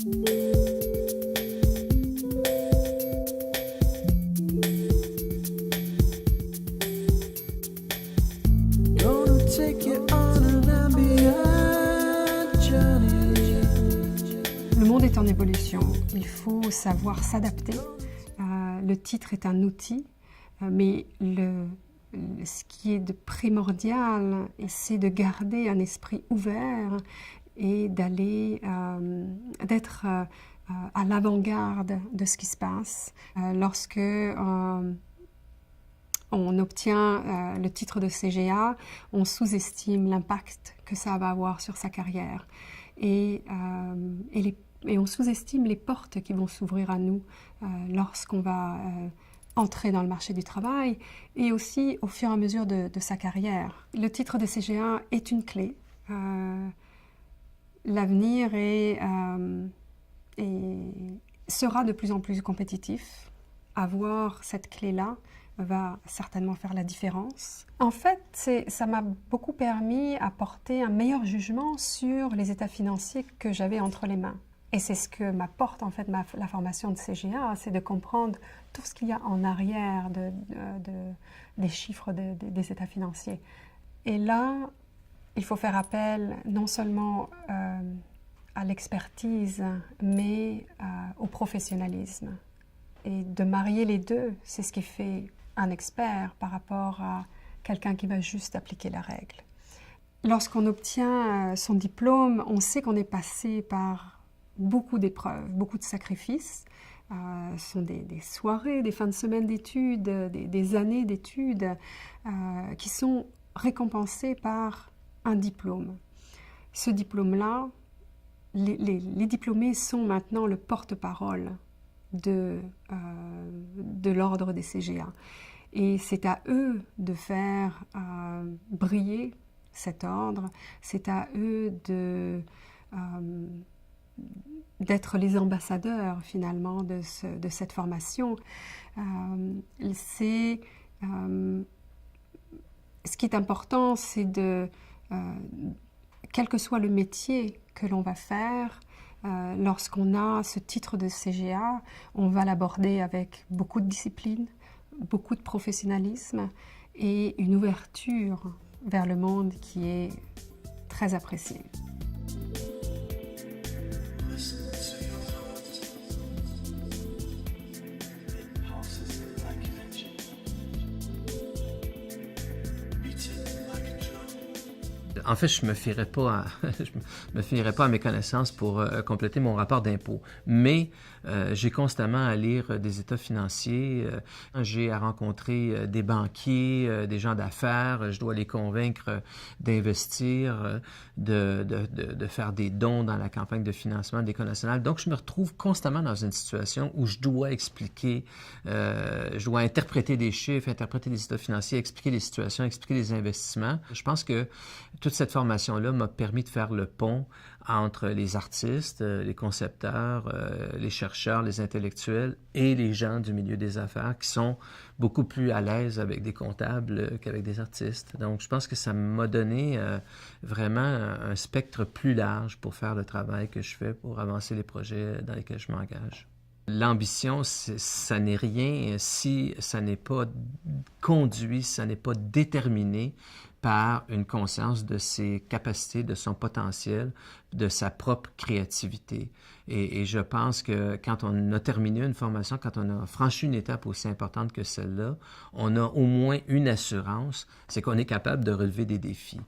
Le monde est en évolution, il faut savoir s'adapter. Le titre est un outil, mais ce qui est de primordial, c'est de garder un esprit ouvert et d'être à l'avant-garde de ce qui se passe. Lorsque on obtient le titre de CGA, on sous-estime l'impact que ça va avoir sur sa carrière. Et on sous-estime les portes qui vont s'ouvrir à nous lorsqu'on va entrer dans le marché du travail et aussi au fur et à mesure de sa carrière. Le titre de CGA est une clé. L'avenir sera de plus en plus compétitif. Avoir cette clé-là va certainement faire la différence. En fait, ça m'a beaucoup permis à porter un meilleur jugement sur les états financiers que j'avais entre les mains. Et c'est ce que m'apporte en fait la formation de CGA, c'est de comprendre tout ce qu'il y a en arrière des chiffres des états financiers. Et là, il faut faire appel non seulement à l'expertise, mais au professionnalisme. Et de marier les deux, c'est ce qui fait un expert par rapport à quelqu'un qui va juste appliquer la règle. Lorsqu'on obtient son diplôme, on sait qu'on est passé par beaucoup d'épreuves, beaucoup de sacrifices. Ce sont des soirées, des fins de semaine d'études, des années d'études qui sont récompensées par un diplôme. Ce diplôme-là, les diplômés sont maintenant le porte-parole de l'ordre des CGA. Et c'est à eux de faire briller cet ordre, c'est à eux d'être les ambassadeurs finalement de cette formation. Ce qui est important, c'est quel que soit le métier que l'on va faire, lorsqu'on a ce titre de CGA, on va l'aborder avec beaucoup de discipline, beaucoup de professionnalisme et une ouverture vers le monde qui est très appréciée. En fait, je me fierais pas à mes connaissances pour compléter mon rapport d'impôt. Mais j'ai constamment à lire des états financiers. J'ai à rencontrer des banquiers, des gens d'affaires. Je dois les convaincre d'investir, de faire des dons dans la campagne de financement de l'École nationale. Donc, je me retrouve constamment dans une situation où je dois expliquer, je dois interpréter des chiffres, interpréter des états financiers, expliquer les situations, expliquer les investissements. Je pense que toute cette formation-là m'a permis de faire le pont entre les artistes, les concepteurs, les chercheurs, les intellectuels et les gens du milieu des affaires qui sont beaucoup plus à l'aise avec des comptables qu'avec des artistes. Donc, je pense que ça m'a donné vraiment un spectre plus large pour faire le travail que je fais pour avancer les projets dans lesquels je m'engage. L'ambition, ça n'est rien si ça n'est pas conduit, si ça n'est pas déterminé par une conscience de ses capacités, de son potentiel, de sa propre créativité. Et je pense que quand on a terminé une formation, quand on a franchi une étape aussi importante que celle-là, on a au moins une assurance, c'est qu'on est capable de relever des défis.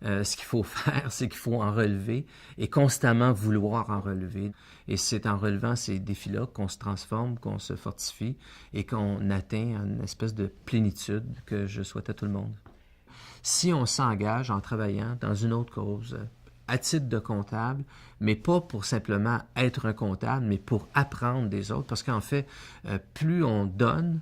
Ce qu'il faut faire, c'est qu'il faut en relever et constamment vouloir en relever. Et c'est en relevant ces défis-là qu'on se transforme, qu'on se fortifie et qu'on atteint une espèce de plénitude que je souhaite à tout le monde. Si on s'engage en travaillant dans une autre cause, à titre de comptable, mais pas pour simplement être un comptable, mais pour apprendre des autres, parce qu'en fait, plus on donne,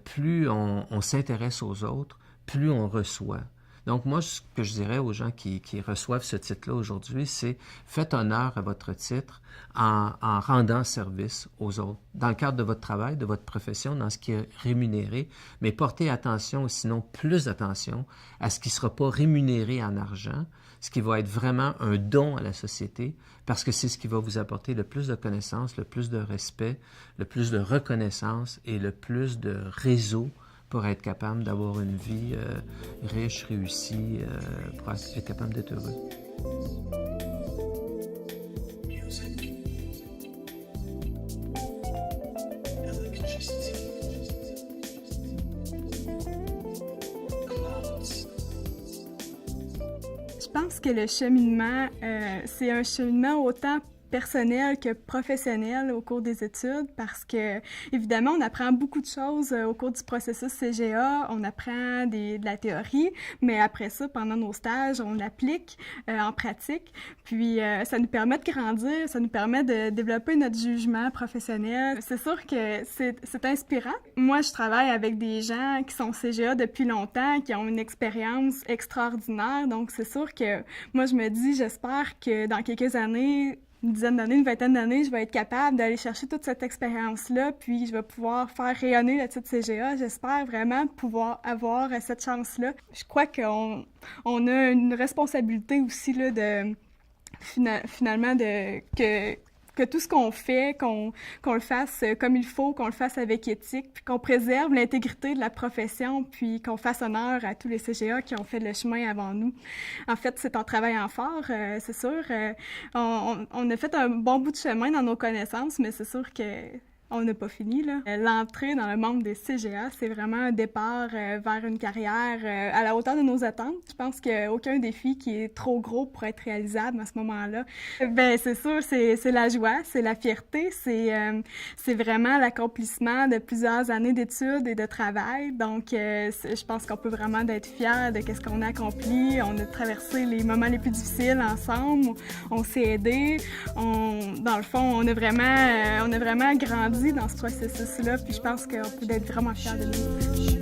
plus on s'intéresse aux autres, plus on reçoit. Donc moi, ce que je dirais aux gens qui reçoivent ce titre-là aujourd'hui, c'est faites honneur à votre titre en rendant service aux autres, dans le cadre de votre travail, de votre profession, dans ce qui est rémunéré, mais portez attention, sinon plus attention, à ce qui ne sera pas rémunéré en argent, ce qui va être vraiment un don à la société, parce que c'est ce qui va vous apporter le plus de connaissances, le plus de respect, le plus de reconnaissance et le plus de réseau pour être capable d'avoir une vie riche, réussie, pour être capable d'être heureux. Je pense que le cheminement, c'est un cheminement autant personnel que professionnel au cours des études parce que, évidemment, on apprend beaucoup de choses au cours du processus CGA. On apprend de la théorie, mais après ça, pendant nos stages, on l'applique en pratique. Puis, ça nous permet de grandir, ça nous permet de développer notre jugement professionnel. C'est sûr que c'est inspirant. Moi, je travaille avec des gens qui sont CGA depuis longtemps, qui ont une expérience extraordinaire. Donc, c'est sûr que moi, je me dis, j'espère que dans quelques années, une dizaine d'années, une vingtaine d'années, je vais être capable d'aller chercher toute cette expérience-là, puis je vais pouvoir faire rayonner le titre CGA. J'espère vraiment pouvoir avoir cette chance-là. Je crois qu'on a une responsabilité aussi là, de finalement que tout ce qu'on fait, qu'on le fasse comme il faut, qu'on le fasse avec éthique, puis qu'on préserve l'intégrité de la profession, puis qu'on fasse honneur à tous les CGA qui ont fait le chemin avant nous. En fait, c'est en travaillant fort, c'est sûr. On a fait un bon bout de chemin dans nos connaissances, mais c'est sûr que on n'a pas fini, là. L'entrée dans le monde des CGA, c'est vraiment un départ vers une carrière à la hauteur de nos attentes. Je pense qu'il n'y a aucun défi qui est trop gros pour être réalisable à ce moment-là. Ben c'est sûr, c'est la joie, c'est la fierté, c'est vraiment l'accomplissement de plusieurs années d'études et de travail. Donc, je pense qu'on peut vraiment être fiers de ce qu'on a accompli. On a traversé les moments les plus difficiles ensemble. On s'est aidés. Dans le fond, on a vraiment grandi dans ce processus-là, puis je pense qu'on peut être vraiment fiers de nous.